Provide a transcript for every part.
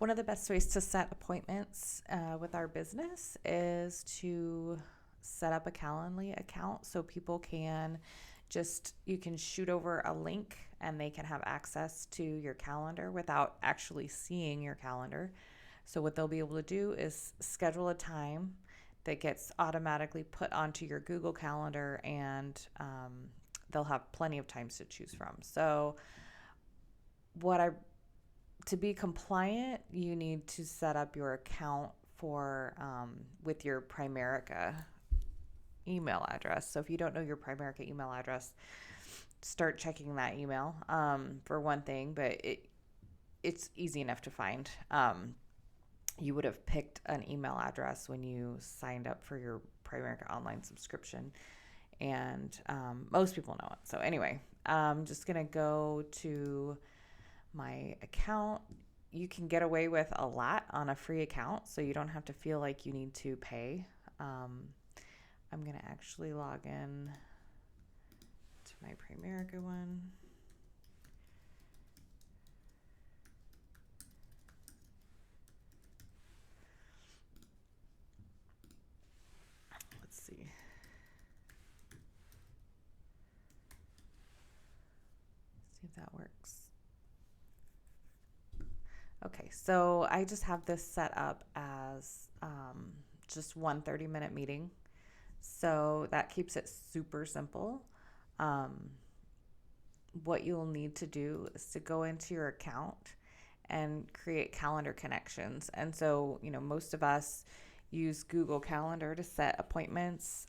One of the best ways to set appointments with our business is to set up a Calendly account so people can you can shoot over a link and they can have access to your calendar without actually seeing your calendar. So, what they'll be able to do is schedule a time that gets automatically put onto your Google Calendar, and they'll have plenty of times to choose from. So, what I to be compliant, you need to set up your account for with your Primerica email address. So if you don't know your Primerica email address, start checking that email for one thing, but it's easy enough to find. You would have picked an email address when you signed up for your Primerica online subscription, and most people know it. So anyway, I'm just going to go to my account. You can get away with a lot on a free account, so you don't have to feel like you need to pay. I'm going to actually log in to my Primerica one. Let's see. See if that works. Okay, so I just have this set up as just one 30-minute meeting. So that keeps it super simple. What you'll need to do is to go into your account and create calendar connections. And so, most of us use Google Calendar to set appointments,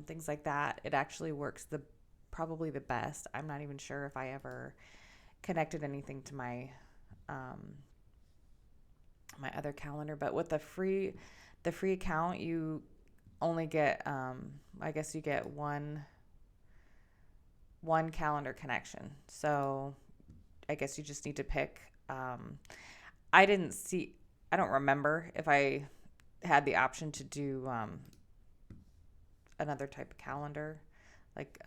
things like that. It actually works probably the best. I'm not even sure if I ever connected anything to my my other calendar, but with the free account, you only get I guess you get one calendar connection. So I guess you just need to pick. I don't remember if I had the option to do another type of calendar, like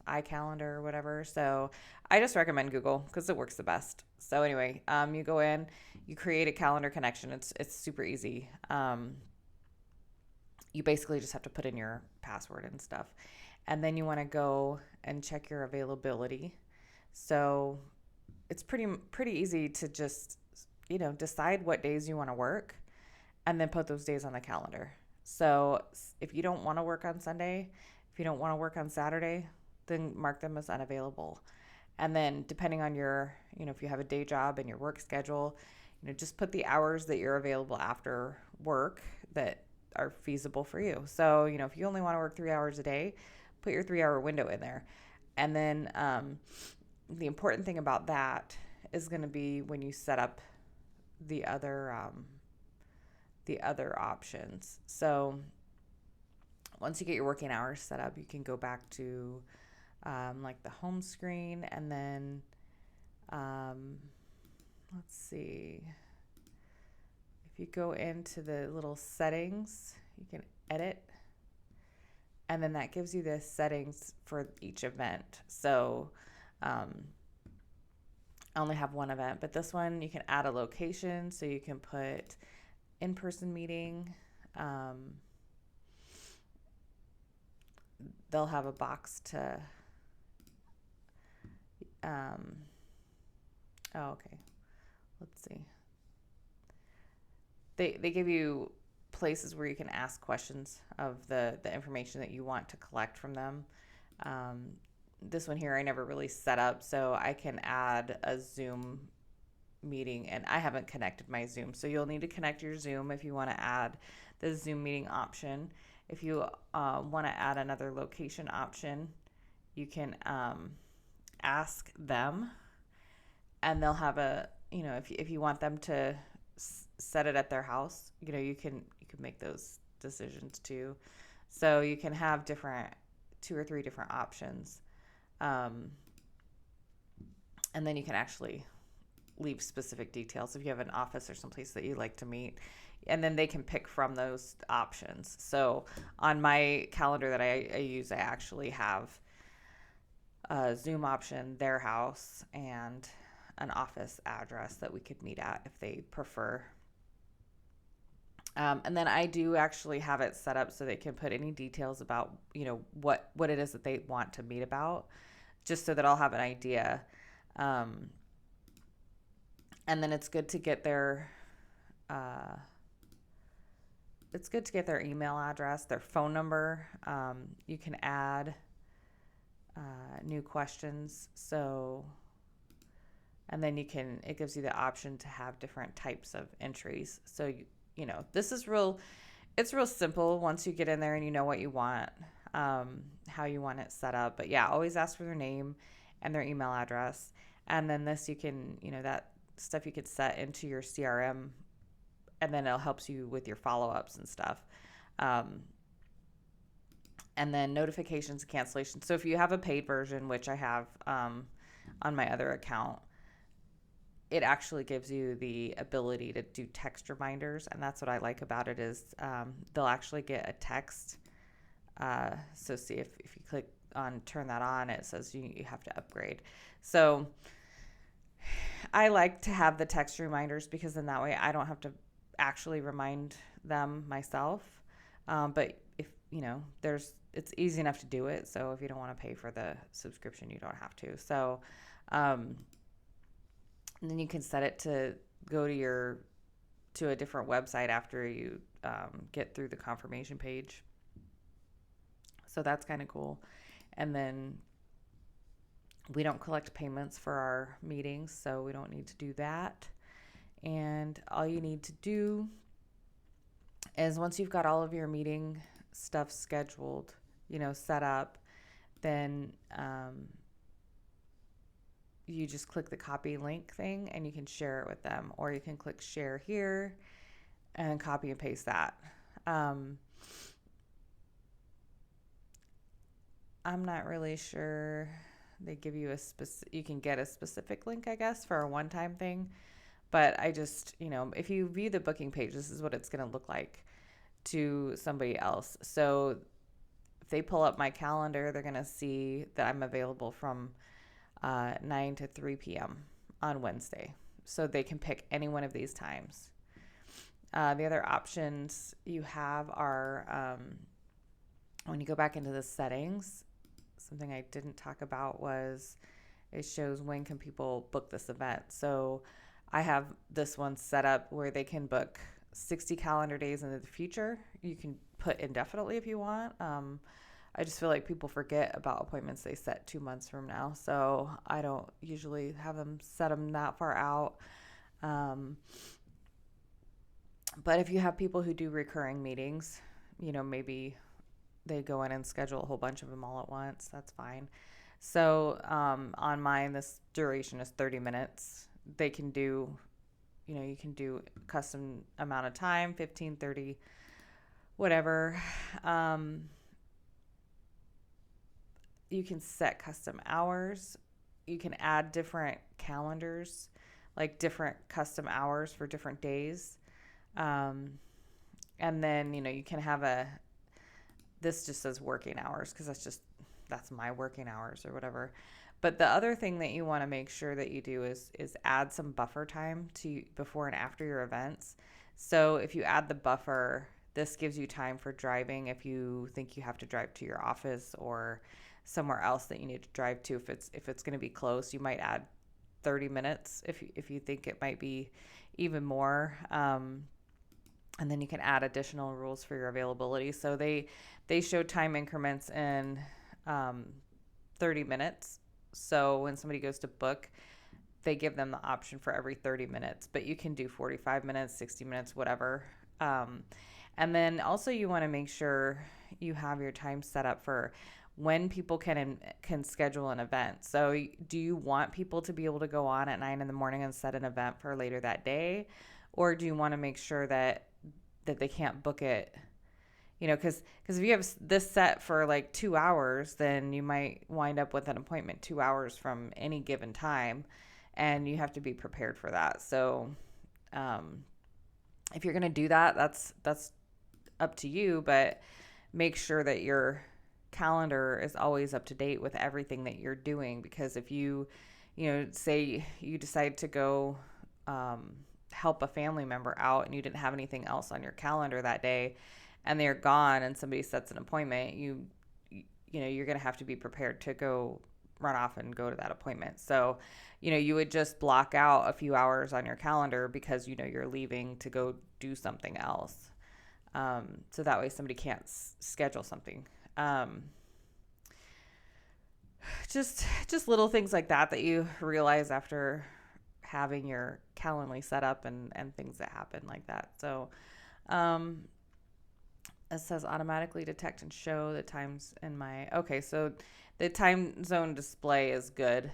iCalendar or whatever. So I just recommend Google because it works the best. So anyway, you go in, you create a calendar connection. It's super easy. You basically just have to put in your password and stuff. And then you want to go and check your availability. So it's pretty easy to just, decide what days you want to work and then put those days on the calendar. So if you don't want to work on Sunday, if you don't want to work on Saturday, then mark them as unavailable. And then depending on your, if you have a day job and your work schedule, just put the hours that you're available after work that are feasible for you. So, if you only want to work 3 hours a day, put your 3-hour window in there. And then the important thing about that is going to be when you set up the other options. So once you get your working hours set up, you can go back to like the home screen, and then let's see. If you go into the little settings, you can edit, and then that gives you the settings for each event. So I only have one event, but this one you can add a location, so you can put in-person meeting. They'll have a box to okay, let's see. They give you places where you can ask questions of the information that you want to collect from them. This one here I never really set up, so I can add a Zoom meeting, and I haven't connected my Zoom. So you'll need to connect your Zoom if you want to add the Zoom meeting option. If you want to add another location option, you can ask them, and they'll have if you want them to set it at their house, you can make those decisions too. So you can have 2 or 3 different options, and then you can actually leave specific details if you have an office or someplace that you like to meet, and then they can pick from those options. So on my calendar that I use, I actually have a Zoom option, their house, and an office address that we could meet at if they prefer. And then I do actually have it set up so they can put any details about, what it is that they want to meet about, just so that I'll have an idea. And then it's good to get their email address, their phone number. You can add new questions. And then it gives you the option to have different types of entries. So, this is it's real simple once you get in there and you know what you want, how you want it set up. But yeah, always ask for their name and their email address. And then this, you can, that stuff you could set into your CRM, and then it'll help you with your follow-ups and stuff. And then notifications and cancellations. So if you have a paid version, which I have on my other account, it actually gives you the ability to do text reminders. And that's what I like about it is they'll actually get a text. So see if you click on turn that on, it says you have to upgrade. So I like to have the text reminders because then that way I don't have to actually remind them myself. But if, it's easy enough to do it. So if you don't want to pay for the subscription, you don't have to. So, and then you can set it to go to a different website after you get through the confirmation page. So that's kind of cool. And then we don't collect payments for our meetings, so we don't need to do that. And all you need to do is once you've got all of your meeting stuff scheduled, set up, then you just click the copy link thing and you can share it with them, or you can click share here and copy and paste that. I'm not really sure. They give you you can get a specific link, I guess, for a one-time thing. But I just, if you view the booking page, this is what it's going to look like to somebody else. So if they pull up my calendar, they're going to see that I'm available from 9 to 3 p.m. on Wednesday. So they can pick any one of these times. The other options you have are when you go back into the settings, something I didn't talk about was it shows when can people book this event. So I have this one set up where they can book 60 calendar days into the future. You can put indefinitely if you want. I just feel like people forget about appointments they set 2 months from now. So I don't usually have them set them that far out. But if you have people who do recurring meetings, maybe they go in and schedule a whole bunch of them all at once. That's fine. So on mine, this duration is 30 minutes. They can do, you can do custom amount of time, 15, 30, whatever. You can set custom hours. You can add different calendars, like different custom hours for different days. And then, you can have this just says working hours because that's my working hours or whatever. But the other thing that you want to make sure that you do is add some buffer time to before and after your events. So if you add the buffer, this gives you time for driving if you think you have to drive to your office or somewhere else that you need to drive to. If it's going to be close, you might add 30 minutes if you think it might be even more. And then you can add additional rules for your availability. So they show time increments in 30 minutes. So when somebody goes to book, they give them the option for every 30 minutes, but you can do 45 minutes, 60 minutes, whatever. And then also you want to make sure you have your time set up for when people can schedule an event. So do you want people to be able to go on at 9 a.m. and set an event for later that day? Or do you want to make sure that they can't book it, because if you have this set for like 2 hours, then you might wind up with an appointment 2 hours from any given time, and you have to be prepared for that. So if you're going to do that, that's up to you, but make sure that your calendar is always up to date with everything that you're doing, because if you say you decide to go help a family member out and you didn't have anything else on your calendar that day and they're gone and somebody sets an appointment, you're going to have to be prepared to go run off and go to that appointment. So, you would just block out a few hours on your calendar because you're leaving to go do something else. So that way somebody can't schedule something. Just little things like that you realize after having your Calendly set up and things that happen like that. So it says automatically detect and show the times in my, okay, so the time zone display is good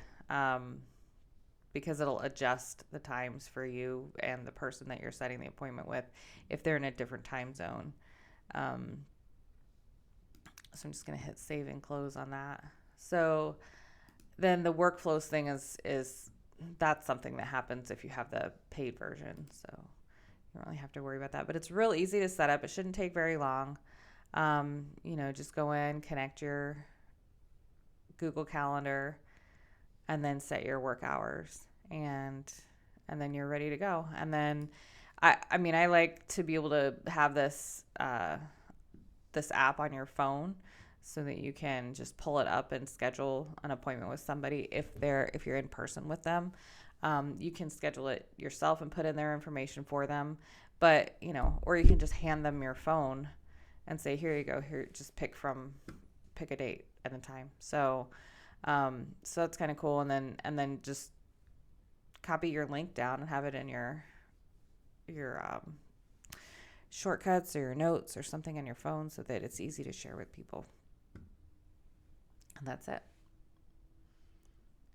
because it'll adjust the times for you and the person that you're setting the appointment with if they're in a different time zone. So I'm just going to hit save and close on that. So then the workflows thing is that's something that happens if you have the paid version. So you don't really have to worry about that. But it's real easy to set up. It shouldn't take very long. Just go in, connect your Google Calendar, and then set your work hours. And then you're ready to go. And then I like to be able to have this this app on your phone so that you can just pull it up and schedule an appointment with somebody if you're in person with them. You can schedule it yourself and put in their information for them, but or you can just hand them your phone and say, here you go, here, just pick a date and a time. So that's kind of cool. And then just copy your link down and have it in your shortcuts or your notes or something on your phone so that it's easy to share with people. And that's it.